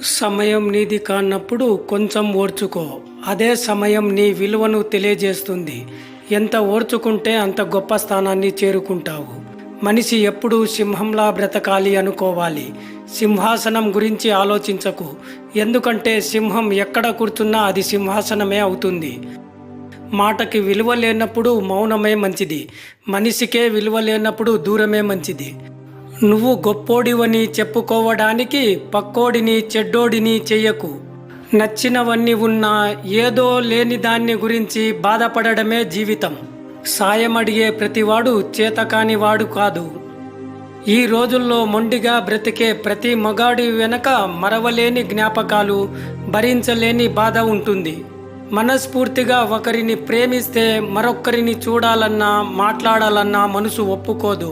సమయం నీది కానప్పుడు కొంచెం ఓర్చుకో. అదే సమయం నీ విలువను తెలియజేస్తుంది. ఎంత ఓర్చుకుంటే అంత గొప్ప స్థానాన్ని చేరుకుంటావు. మనిషి ఎప్పుడూ సింహంలా బ్రతకాలి అనుకోవాలి. సింహాసనం గురించి ఆలోచించకు. ఎందుకంటే సింహం ఎక్కడ కూర్చున్నా అది సింహాసనమే అవుతుంది. మాటకి విలువ లేనప్పుడు మౌనమే మంచిది. మనిషికే విలువ లేనప్పుడు దూరమే మంచిది. నువ్వు గొప్పోడివని చెప్పుకోవడానికి పక్కోడిని చెడ్డోడిని చెయ్యకు. నచ్చినవన్నీ ఉన్నా ఏదో లేని దాన్ని గురించి బాధపడడమే జీవితం. సాయం అడిగే ప్రతివాడు చేతకాని వాడు కాదు. ఈ రోజుల్లో మొండిగా బ్రతికే ప్రతి మగాడి వెనక మరవలేని జ్ఞాపకాలు, భరించలేని బాధ ఉంటుంది. మనస్ఫూర్తిగా ఒకరిని ప్రేమిస్తే మరొక్కరిని చూడాలన్నా మాట్లాడాలన్నా మనసు ఒప్పుకోదు.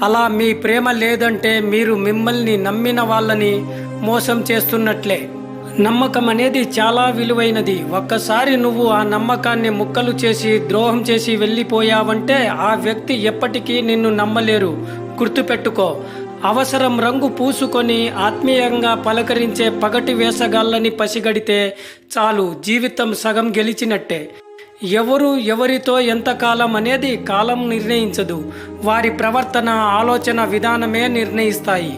అలా మీ ప్రేమ లేదంటే మీరు మిమ్మల్ని నమ్మిన వాళ్ళని మోసం చేస్తున్నట్లే. నమ్మకం అనేది చాలా విలువైనది. ఒక్కసారి నువ్వు ఆ నమ్మకాన్ని ముక్కలు చేసి ద్రోహం చేసి వెళ్ళిపోయావంటే ఆ వ్యక్తి ఎప్పటికీ నిన్ను నమ్మలేరు. గుర్తుపెట్టుకో. అవసరం రంగు పూసుకొని ఆత్మీయంగా పలకరించే పగటి వేసగాళ్ళని పసిగడితే చాలు, జీవితం సగం గెలిచినట్టే. ఎవరు ఎవరితో ఎంతకాలం అనేది కాలం నిర్ణయించదు. వారి ప్రవర్తన, ఆలోచన విధానమే నిర్ణయిస్తాయి.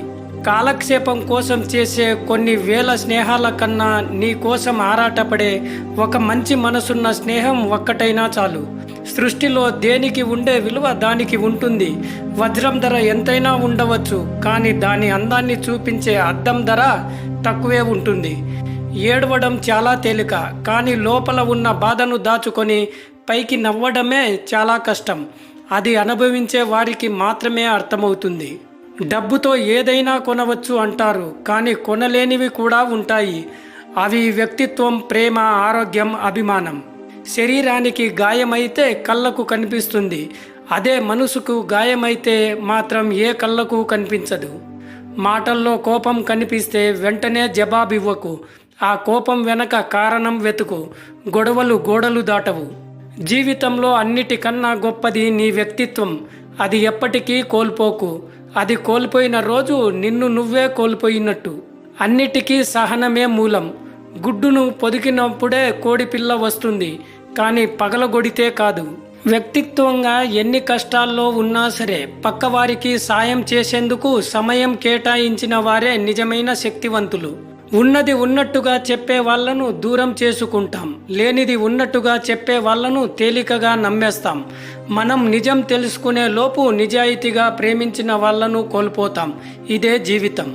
కాలక్షేపం కోసం చేసే కొన్ని వేల స్నేహాల కన్నా నీ కోసం ఆరాటపడే ఒక మంచి మనసున్న స్నేహం ఒక్కటైనా చాలు. సృష్టిలో దేనికి ఉండే విలువ దానికి ఉంటుంది. వజ్రం ధర ఎంతైనా ఉండవచ్చు, కానీ దాని అందాన్ని చూపించే అద్దం ధర తక్కువే ఉంటుంది. ఏడవడం చాలా తేలిక, కానీ లోపల ఉన్న బాధను దాచుకొని పైకి నవ్వడమే చాలా కష్టం. అది అనుభవించే వారికి మాత్రమే అర్థమవుతుంది. డబ్బుతో ఏదైనా కొనవచ్చు అంటారు, కానీ కొనలేనివి కూడా ఉంటాయి. అవి వ్యక్తిత్వం, ప్రేమ, ఆరోగ్యం, అభిమానం. శరీరానికి గాయమైతే కళ్ళకు కనిపిస్తుంది. అదే మనసుకు గాయమైతే మాత్రం ఏ కళ్ళకు కనిపించదు. మాటల్లో కోపం కనిపిస్తే వెంటనే జవాబివ్వకు. ఆ కోపం వెనక కారణం వెతుకు. గొడవలు గోడలు దాటవు. జీవితంలో అన్నిటికన్నా గొప్పది నీ వ్యక్తిత్వం. అది ఎప్పటికీ కోల్పోకు. అది కోల్పోయిన రోజు నిన్ను నువ్వే కోల్పోయినట్టు. అన్నిటికీ సహనమే మూలం. గుడ్డును పొదికినప్పుడే కోడిపిల్ల వస్తుంది, కానీ పగలగొడితే కాదు. వ్యక్తిత్వంగా ఎన్ని కష్టాల్లో ఉన్నా సరే పక్కవారికి సాయం చేసేందుకు సమయం కేటాయించిన వారే నిజమైన శక్తివంతులు. ఉన్నది ఉన్నట్టుగా చెప్పే వాళ్లను దూరం చేసుకుంటాం. లేనిది ఉన్నట్టుగా చెప్పే వాళ్లను తేలికగా నమ్మేస్తాం. మనం నిజం తెలుసుకునే లోపు నిజాయితీగా ప్రేమించిన వాళ్లను కోల్పోతాం. ఇదే జీవితం.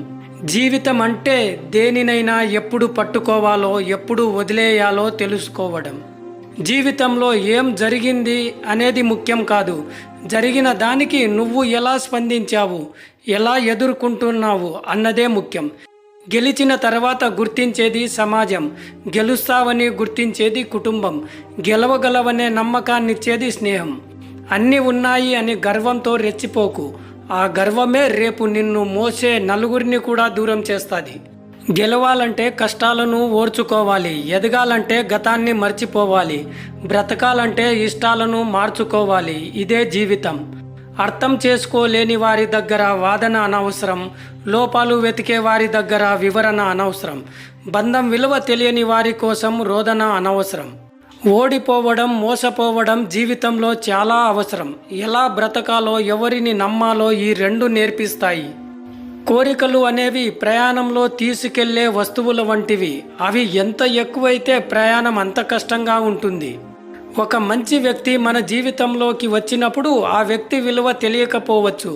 జీవితం అంటే దేనినైనా ఎప్పుడు పట్టుకోవాలో, ఎప్పుడు వదిలేయాలో తెలుసుకోవడం. జీవితంలో ఏం జరిగింది అనేది ముఖ్యం కాదు. జరిగిన దానికి నువ్వు ఎలా స్పందించావు, ఎలా ఎదుర్కొంటున్నావు అన్నదే ముఖ్యం. గెలిచిన తర్వాత గుర్తించేది సమాజం, గెలుస్తావని గుర్తించేది కుటుంబం, గెలవగలవనే నమ్మకాన్నిచ్చేది స్నేహం. అన్నీ ఉన్నాయి అని గర్వంతో రెచ్చిపోకు. ఆ గర్వమే రేపు నిన్ను మోసే నలుగురిని కూడా దూరం చేస్తుంది. గెలవాలంటే కష్టాలను ఓర్చుకోవాలి. ఎదగాలంటే గతాన్ని మర్చిపోవాలి. బ్రతకాలంటే ఇష్టాలను మార్చుకోవాలి. ఇదే జీవితం. అర్థం చేసుకోలేని వారి దగ్గర వాదన అనవసరం. లోపాలు వెతికే వారి దగ్గర వివరణ అనవసరం. బంధం విలువ తెలియని వారి కోసం రోదన అనవసరం. ఓడిపోవడం, మోసపోవడం జీవితంలో చాలా అవసరం. ఎలా బ్రతకాలో, ఎవరిని నమ్మాలో ఈ రెండు నేర్పిస్తాయి. కోరికలు అనేవి ప్రయాణంలో తీసుకెళ్లే వస్తువుల వంటివి. అవి ఎంత ఎక్కువైతే ప్రయాణం అంత కష్టంగా ఉంటుంది. ఒక మంచి వ్యక్తి మన జీవితంలోకి వచ్చినప్పుడు ఆ వ్యక్తి విలువ తెలియకపోవచ్చు.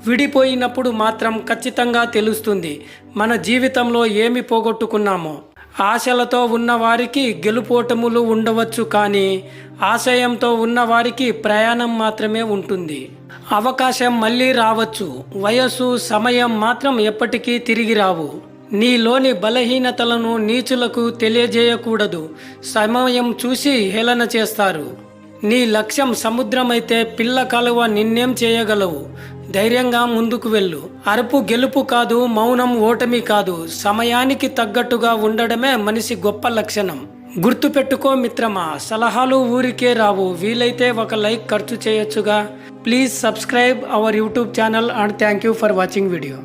విడిపోయినప్పుడు మాత్రం ఖచ్చితంగా తెలుస్తుంది మన జీవితంలో ఏమి పోగొట్టుకున్నామో. ఆశలతో ఉన్న వారికి గెలుపోటములు ఉండవచ్చు, కానీ ఆశయంతో ఉన్న వారికి ప్రయాణం మాత్రమే ఉంటుంది. అవకాశం మళ్ళీ రావచ్చు. వయస్సు, సమయం మాత్రం ఎప్పటికీ తిరిగి రావు. నీలోని బలహీనతలను నీచులకు తెలియజేయకూడదు. సమయం చూసి హేళన చేస్తారు. నీ లక్ష్యం సముద్రమైతే పిల్ల కలువ నిన్నేం చేయగలవు. ధైర్యంగా ముందుకు వెళ్ళు. అరుపు గెలుపు కాదు, మౌనం ఓటమి కాదు. సమయానికి తగ్గట్టుగా ఉండడమే మనిషి గొప్ప లక్షణం. గుర్తుపెట్టుకో మిత్రమా, సలహాలు ఊరికే రావు. వీలైతే ఒక లైక్ ఖర్చు చేయొచ్చుగా. Please subscribe our YouTube channel and thank you for watching video.